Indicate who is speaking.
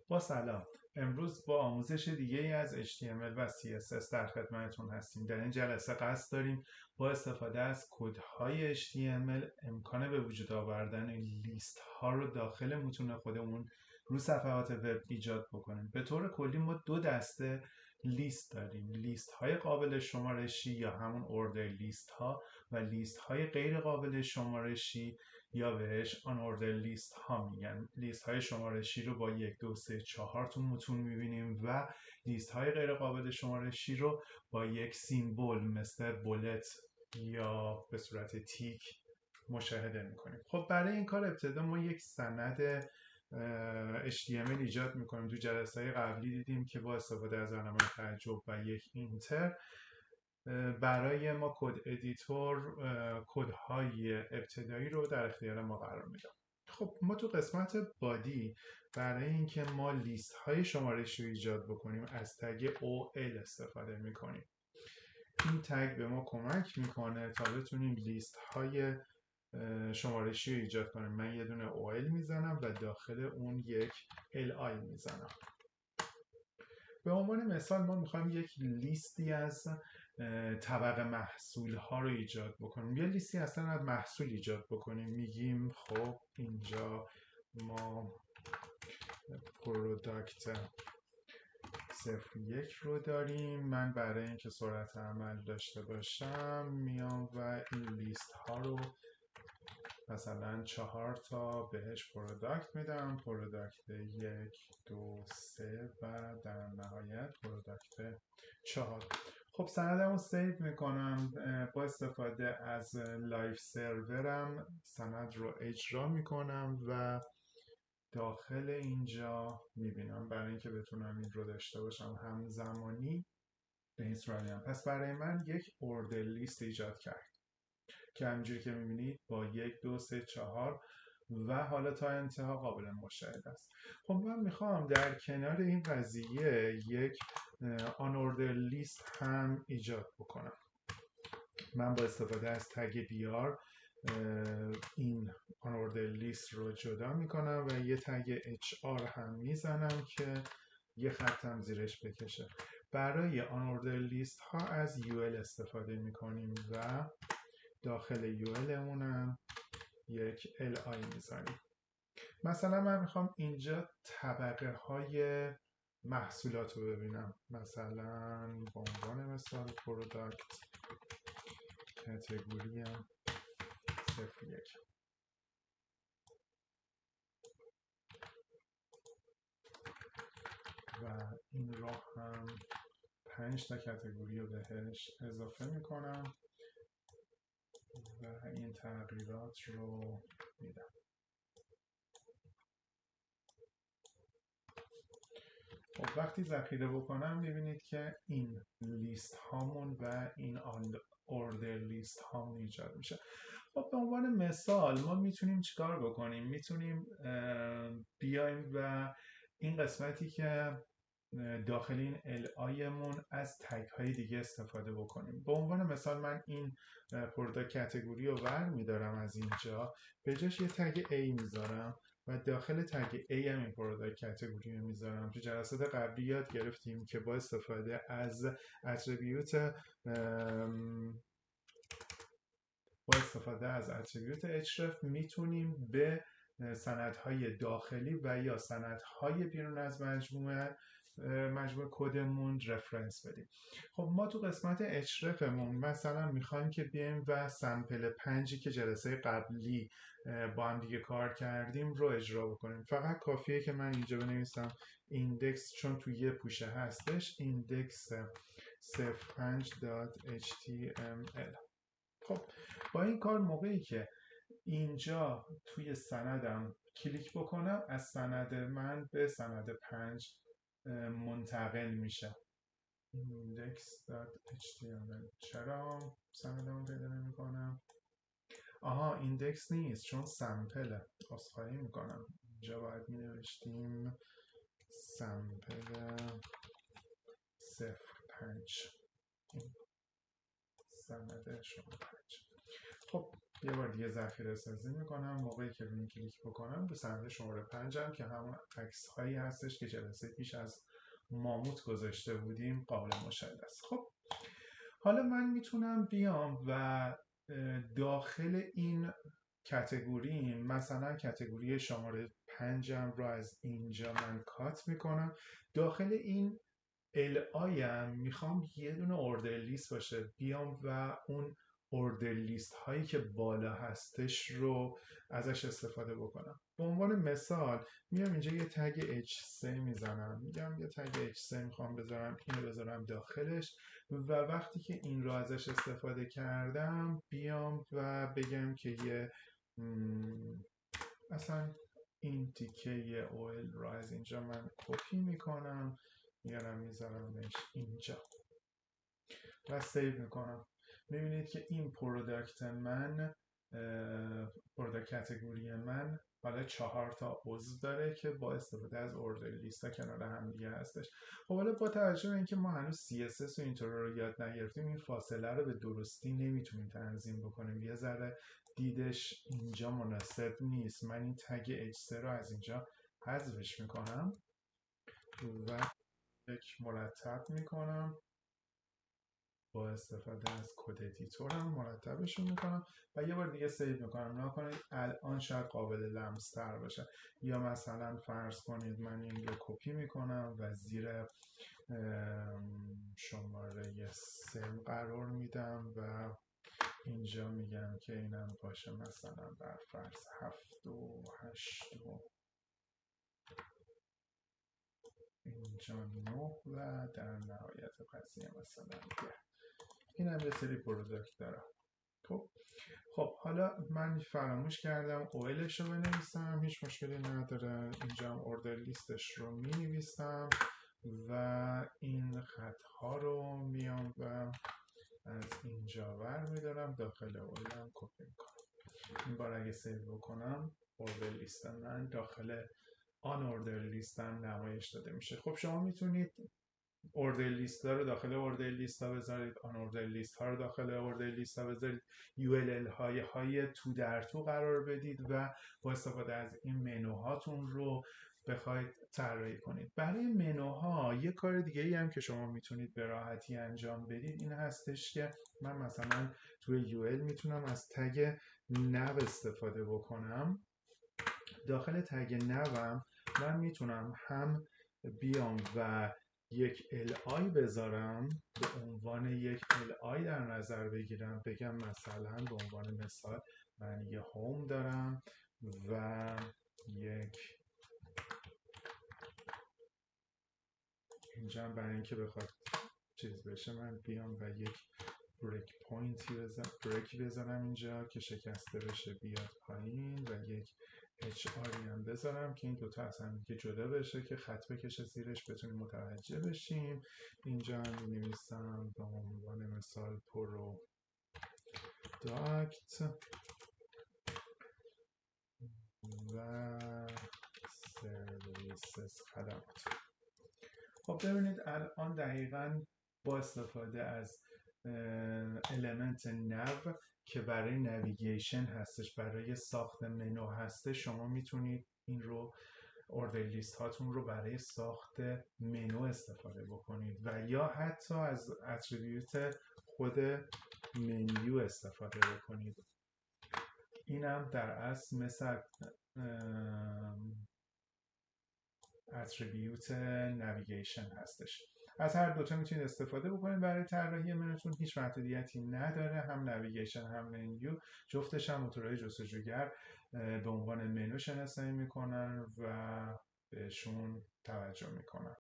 Speaker 1: با سلام. امروز با آموزش دیگه ای از HTML و CSS در خدمتتون هستیم. در این جلسه قصد داریم با استفاده از کدهای HTML امکان به وجود آوردن لیست ها رو داخل متون خودمون رو صفحات وب ایجاد بکنیم. به طور کلی ما دو دسته لیست داریم: لیست های قابل شمارشی یا همون اوردر لیست ها و لیست های غیر قابل شمارشی یا بهش unordered لیست ها میگن. لیست های شمارشی رو با 1 2 3 4 تو متون میبینیم و لیست های غیر قابل شمارشی رو با یک سیمبل مثل بولت یا به صورت تیک مشاهده میکنیم. خب برای این کار ابتدا ما یک سند HTML ایجاد میکنیم. تو جلسه قبلی دیدیم که با استفاده از علامت تعجب و یک اینتر برای ما کد ادیتور کدهای ابتدایی رو در اختیار ما قرار میده. خب ما تو قسمت بادی برای اینکه ما لیست های شمارشی رو ایجاد بکنیم از تگ OL استفاده میکنیم. این تگ به ما کمک میکنه تا بتونیم لیست های شمارشی رو ایجاد کنیم. من یه دونه OL میزنم و داخل اون یک LI میزنم. به عنوان مثال ما میخوایم یک لیستی از طبق محصول ها رو ایجاد بکنیم، یه لیستی اصلا از محصول ایجاد بکنیم. میگیم خب اینجا ما پروداکت 01 رو داریم. من برای اینکه سرعت عمل داشته باشم میام و این لیست ها رو مثلا 4 تا بهش پروداکت میدم، پروداکت 1 2 3 و در نهایت پروداکت 4. خب سندم رو سیو میکنم. با استفاده از لایف سرورم سند رو اجرا میکنم و داخل اینجا میبینم برای اینکه بتونم این رو داشته باشم همزمانی به این صورت. پس برای من یک اوردر لیست ایجاد کرد که همینجوری که میبینید با 1 2 3 4 و حالا تا انتها قابل مشاهده است. خب من میخوام در کنار این قضیه یک unordered لیست هم ایجاد بکنم. من با استفاده از تگ بیار این unordered لیست رو جدا میکنم و یه تگ HR هم میزنم که یه خط هم زیرش بکشه. برای unordered لیست ها از UL استفاده میکنیم و داخل UL مونم یک LI میزنیم. مثلا من میخوام اینجا طبقه های محصولات رو ببینم. مثلا به عنوان مثال پروداکت کاتگوری 01 و این رو هم 5 تا کاتگوری رو بهش اضافه میکنم و این تغییرات رو میدم. خب وقتی ذخیره بکنم میبینید که این لیست هامون و این اوردر لیست هامون ایجاد میشه. خب به عنوان مثال ما میتونیم چیکار بکنیم؟ میتونیم بیایم و این قسمتی که داخل این LI مون از تگ های دیگه استفاده بکنیم. به عنوان مثال من این پروداکت کاتگوری رو ور میدارم از اینجا، به جاش یه تگ A میذارم و داخل تگ A هم این پروداکت کاتگوری رو میذارم. تو جلسات قبلی یاد گرفتیم که با استفاده از اتریبیوت href میتونیم به سندهای داخلی و یا سندهای بیرون از مجموعه کدمون رفرنس بدیم. خب ما تو قسمت hrefمون مثلا میخوایم که بیایم و سمپل 5 که جلسه قبلی با هم دیگه کار کردیم رو اجرا بکنیم. فقط کافیه که من اینجا بنویسم ایندکس، چون توی یه پوشه هستش، ایندکس 05.html. خب با این کار موقعی که اینجا توی سندم کلیک بکنم از سند من به سند 5 منتقل میشه. index.html. چرا سندم پیدا نمی کنم؟ آها ایندکس نیست چون سمپله. عذرخواهی میکنم. اینجا باید می نوشتیم سمپل 05 سند شما 5. خب یه بار دیگه ذخیره سازی میکنم. موقعی که روی کلیک بکنم به سمت شماره 5 که همون عکس هایی هستش که جلسه پیش از ماموت گذاشته بودیم قابل مشاهده است. خب حالا من میتونم بیام و داخل این کاتگوری، مثلا کاتگوری شماره 5 رو از اینجا من کات میکنم. داخل این LI میخوام یه دونه اوردر لیست باشه. بیام و اون اوردر لیست هایی که بالا هستش رو ازش استفاده بکنم. به عنوان مثال میام اینجا یه تگ H3 میزنم، میگم یه تگ H3 میخوام بذارم، اینو بذارم داخلش و وقتی که این رو ازش استفاده کردم بیام و بگم که یه مثلا این تیکه اویل رو از اینجا من کپی میکنم، میارم میذارمش اینجا و سیو میکنم. میبینید که این پروداکت من، پروداکت کاتگوری من حالا 4 تا عضو داره که با استفاده از اوردر لیست ها کنار هم دیگه هستش. خب حالا با توجه به اینکه ما هنوز CSS و اینطور رو یاد نگرفتیم، این فاصله رو به درستی نمیتونیم تنظیم بکنیم. یه ذره دیدش اینجا مناسب نیست. من این تگ H3 رو از اینجا حذفش میکنم و یک مرتب میکنم. با استفاده از کد ادیتورم مرتبشون میکنم و یه بار دیگه سیو میکنم. نکنید الان شاید قابل لمس تر باشه، یا مثلا فرض کنید من این رو کپی میکنم و زیر شماره 3 قرار میدم و اینجا میگم که اینم باشه مثلا بر فرض 7 و 8 و اینجا 9 و در نهایت قضیه مثلا 10. این هم یه سری پروداکت دارم. خب حالا من فراموش کردم اویلش رو بنویسم، هیچ مشکلی نداره. اینجا هم اوردر لیستش رو می نویسم و این خطها رو میام و از اینجا ور میدارم داخل اویلم کپی میکنم. این بار اگه سیو بکنم اوردر لیست من داخل آن اوردر لیستم نمایش داده میشه. خب شما میتونید اوردر لیست ها رو داخل اوردر لیست ها بذارید، آن اوردر لیست ها رو داخل اوردر لیست ها بذارید، ULL های تو در تو قرار بدید و با استفاده از این منوهاتون رو بخواید طراحی کنید. برای منوها یه کار دیگه ای هم که شما میتونید به راحتی انجام بدید این هستش که من مثلا توی UL میتونم از تگ نو استفاده بکنم. داخل تگ نوم من میتونم هم بیام و یک LI بذارم، به عنوان یک LI در نظر بگیرم، بگم مثلا به عنوان مثال من یه هوم دارم و یک اینجا برای اینکه بخواد چیز بشه من بیام و یک بریک پوینتی بذارم اینجا که شکسته بشه بیاد پایین و یک HR هم بذارم که این دوتا از هم دیگه جدا بشه که خط بکشه زیرش بتونیم متوجه بشیم. اینجا هم می‌نویسم به عنوان مثال پروداکت و سرویسز خدمات. خب ببینید الان دقیقاً با استفاده از المنت نو که برای نویگیشن هستش، برای ساخت منو هستش، شما میتونید این رو اوردر لیست هاتون رو برای ساخت منو استفاده بکنید و یا حتی از اتریبیوت خود منیو استفاده بکنید. اینم در اصل مثل اتریبیوت نویگیشن هستش. از هر دوتا میتونید استفاده بکنید برای طراحی منوتون. هیچ محدودیتی نداره، هم نویگیشن هم منیو جفتش هم موتورهای جستجوگر به عنوان منو شناسایی میکنن و بهشون توجه میکنن.